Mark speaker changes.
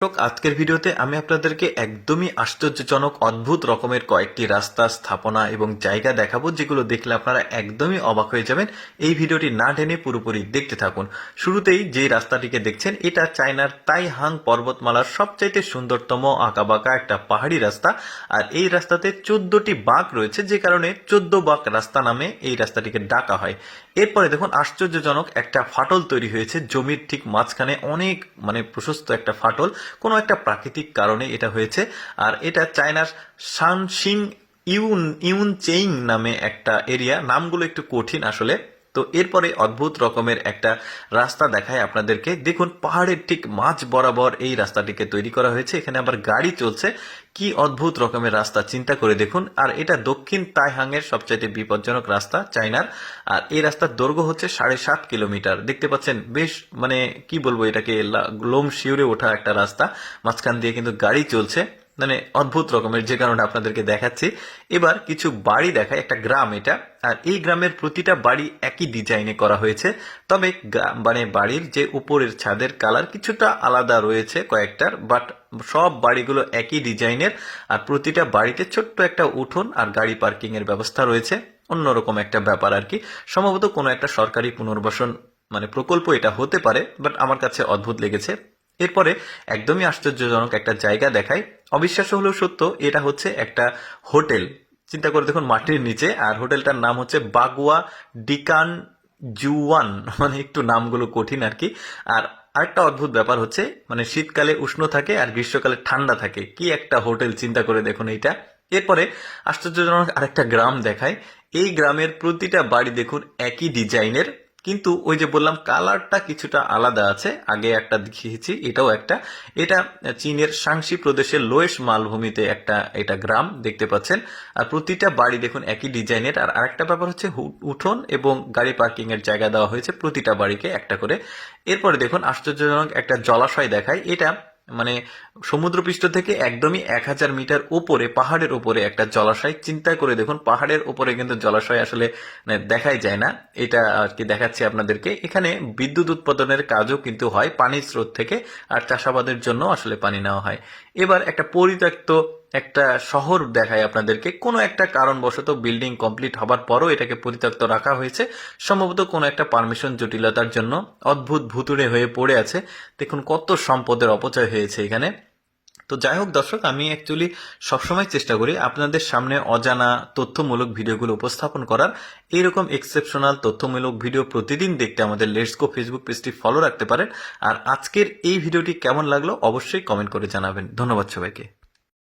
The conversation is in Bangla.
Speaker 1: আজকের ভিডিওতে আমি আপনাদেরকে একদমই আশ্চর্যজনক অদ্ভুত রকমের কয়েকটি রাস্তা, স্থাপনা এবং জায়গা দেখাবো, যেগুলো দেখলে আপনারা একদমই অবাক হয়ে যাবেন। এই ভিডিওটি না টেনে পুরোপুরি দেখতে থাকুন। শুরুতেই যে রাস্তাটিকে দেখছেন, এটা চায়নার তাইহাং পর্বতমালার সবচাইতে সুন্দরতম আঁকাবাঁকা একটা পাহাড়ি রাস্তা। আর এই রাস্তাতে 14টি বাঁক রয়েছে, যে কারণে 14 বাঁক রাস্তা নামে এই রাস্তাটিকে ডাকা হয়। এরপরে দেখুন, আশ্চর্যজনক একটা ফাটল তৈরি হয়েছে জমির ঠিক মাঝখানে, অনেক প্রশস্ত একটা ফাটল। কোনো একটা প্রাকৃতিক কারণে এটা হয়েছে। আর এটা চায়নার শানসিং ইউনচেইং নামে একটা এরিয়া। নামগুলো একটু কঠিন আসলে। তো এরপরে অদ্ভুত রকমের একটা রাস্তা দেখায় আপনাদেরকে। দেখুন, পাহাড়ের ঠিক মাঝ বরাবর এই রাস্তাটিকে তৈরি করা হয়েছে। এখানে আবার গাড়ি চলছে। কি অদ্ভুত রকমের রাস্তা, চিন্তা করে দেখুন। আর এটা দক্ষিণ তাইহাংয়ের সবচাইতে বিপজ্জনক রাস্তা চায়নার। আর এই রাস্তার দৈর্ঘ্য হচ্ছে 7.5 কিলোমিটার। দেখতে পাচ্ছেন, বেশ কি বলবো, এটাকে লোম শিউরে ওঠা একটা রাস্তা। মাঝখান দিয়ে কিন্তু গাড়ি চলছে, অদ্ভুত রকমের, যে কারণে আপনাদেরকে দেখাচ্ছি। এবার কিছু বাড়ি দেখায়, একটা গ্রাম এটা। আর এই গ্রামের প্রতিটা বাড়ি একই ডিজাইনে করা হয়েছে, তবে বাড়ির যে উপরের ছাদের কালার কিছুটা আলাদা রয়েছে কয়েকটার, বাট সব বাড়িগুলো একই ডিজাইনের। আর প্রতিটা বাড়িতে ছোট্ট একটা উঠোন আর গাড়ি পার্কিং এর ব্যবস্থা রয়েছে। অন্যরকম একটা ব্যাপার আর কি। সম্ভবত কোনো একটা সরকারি পুনর্বাসন প্রকল্প এটা হতে পারে, বাট আমার কাছে অদ্ভুত লেগেছে। এরপরে একদমই আশ্চর্যজনক একটা জায়গা দেখায়। অবিশ্বাস্য হলেও সত্য, এটা হচ্ছে একটা হোটেল। চিন্তা করে দেখুন, মাটির নিচে। আর হোটেলটার নাম হচ্ছে বাগুয়া ডিকান জুয়ান। একটু নামগুলো কঠিন আর কি। আর আরেকটা অদ্ভুত ব্যাপার হচ্ছে, শীতকালে উষ্ণ থাকে আর গ্রীষ্মকালে ঠান্ডা থাকে। কি একটা হোটেল, চিন্তা করে দেখুন এইটা। এরপরে আশ্চর্যজনক আরেকটা গ্রাম দেখায়। এই গ্রামের প্রতিটা বাড়ি দেখুন একই ডিজাইনের, কিন্তু ওই যে বললাম কালারটা কিছুটা আলাদা আছে। আগে একটা দেখিয়েছি, এটাও একটা। এটা চীনের শাংসি প্রদেশের লোয়েস মালভূমিতে এটা গ্রাম, দেখতে পাচ্ছেন। আর প্রতিটা বাড়ি দেখুন একই ডিজাইনের। আর আরেকটা ব্যাপার হচ্ছে, উঠোন এবং গাড়ি পার্কিং এর জায়গা দেওয়া হয়েছে প্রতিটা বাড়িকে একটা করে। এরপরে দেখুন, আশ্চর্যজনক একটা জলাশয় দেখায়। এটা সমুদ্রপৃষ্ঠ থেকে একদমই 1000 মিটার উপরে, পাহাড়ের উপরে একটা জলাশয়। চিন্তা করে দেখুন, পাহাড়ের উপরে কিন্তু জলাশয় আসলে দেখাই যায় না। এটা আর কি দেখাচ্ছি আপনাদেরকে। এখানে বিদ্যুৎ উৎপাদনের কাজও কিন্তু হয় পানির স্রোত থেকে, আর চাষাবাদের জন্য আসলে পানি নেওয়া হয়। এবার একটা পরিত্যক্ত একটা শহর দেখায় আপনাদেরকে। কোনো একটা কারণবশত বিল্ডিং কমপ্লিট হবার পরও এটাকে পরিত্যক্ত রাখা হয়েছে, সম্ভবত কোনো একটা পারমিশন জটিলতার জন্য। অদ্ভুত ভুতুড়ে হয়ে পড়ে আছে। দেখুন কত সম্পদের অপচয় হয়েছে এখানে। তো যাই হোক দর্শক, আমি অ্যাকচুয়ালি সবসময় চেষ্টা করি আপনাদের সামনে অজানা তথ্যমূলক ভিডিওগুলো উপস্থাপন করার। এইরকম এক্সেপশনাল তথ্যমূলক ভিডিও প্রতিদিন দেখতে আমাদের লেটস গো ফেসবুক পেজটি ফলো রাখতে পারেন। আর আজকের এই ভিডিওটি কেমন লাগলো অবশ্যই কমেন্ট করে জানাবেন। ধন্যবাদ সবাইকে।